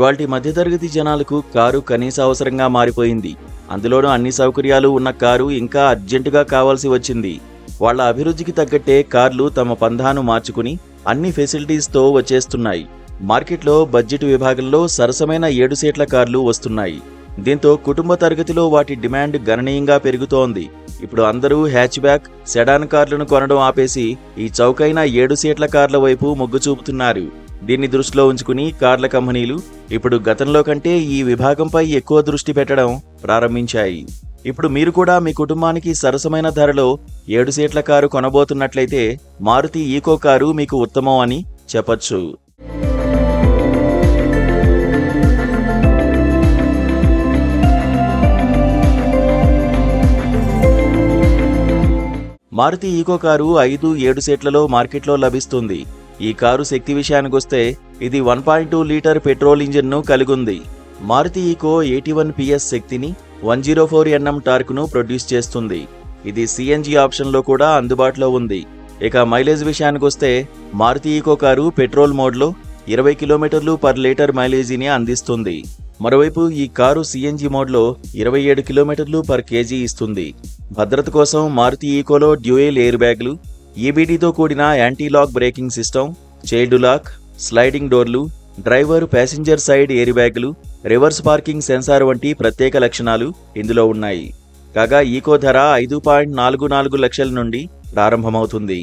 ఇవాల్టి మధ్యతరగతి జనాలకు కారు కనీస అవసరంగా మారిపోయింది. అందులోనూ అన్ని సౌకర్యాలు ఉన్న కారు ఇంకా అర్జెంటుగా కావాల్సి వచ్చింది. వాళ్ల అభిరుచికి తగ్గట్టే కార్లు తమ పంధాను మార్చుకుని అన్ని ఫెసిలిటీస్తో వచ్చేస్తున్నాయి. మార్కెట్లో బడ్జెట్ విభాగంలో సరసమైన 7 సీట్ల కార్లు వస్తున్నాయి. దీంతో కుటుంబ తరగతిలో వాటి డిమాండ్ గణనీయంగా పెరుగుతోంది. ఇప్పుడు అందరూ హ్యాచ్ బ్యాక్, సెడాన్ కార్లను కొనడం ఆపేసి ఈ చౌకైన 7 సీట్ల కార్ల వైపు మొగ్గు చూపుతున్నారు. దీన్ని దృష్టిలో ఉంచుకుని కార్ల కంపెనీలు ఇప్పుడు గతంలో కంటే ఈ విభాగంపై ఎక్కువ దృష్టి పెట్టడం ప్రారంభించాయి. ఇప్పుడు మీరు కూడా మీ కుటుంబానికి సరసమైన ధరలో 7 సీట్ల కారు కొనబోతున్నట్లయితే మారుతి ఈకో కారు మీకు ఉత్తమం అని చెప్పొచ్చు. మారుతి ఈకో కారు 5-7 సీట్లలో మార్కెట్లో లభిస్తుంది. ఈ కారు శక్తి విషయానికొస్తే ఇది 1.2 లీటర్ పెట్రోల్ ఇంజిన్ను కలిగుంది. మారుతి ఈకో 81 PS శక్తిని 104 Nm టార్క్ను ప్రొడ్యూస్ చేస్తుంది. ఇది సిఎన్జి ఆప్షన్లో కూడా అందుబాటులో ఉంది. ఇక మైలేజ్ విషయానికొస్తే మారుతి ఈకో కారు పెట్రోల్ మోడ్లో 20 km/లీటర్ మైలేజీని అందిస్తుంది. మరోవైపు ఈ కారు సిఎన్జి మోడ్లో 27 km/kg ఇస్తుంది. భద్రత కోసం మారుతి ఈకోలో డ్యూయల్ ఎయిర్ బ్యాగ్లు, ఈబీడీతో కూడిన anti lock braking system, child lock, sliding డోర్లు, డ్రైవర్ ప్యాసింజర్ సైడ్ ఎయిర్ బ్యాగ్లు, రివర్స్ పార్కింగ్ సెన్సార్ వంటి ప్రత్యేక లక్షణాలు ఇందులో ఉన్నాయి. కాగా ఈకో ధర 5.44 లక్షల నుండి ప్రారంభమవుతుంది.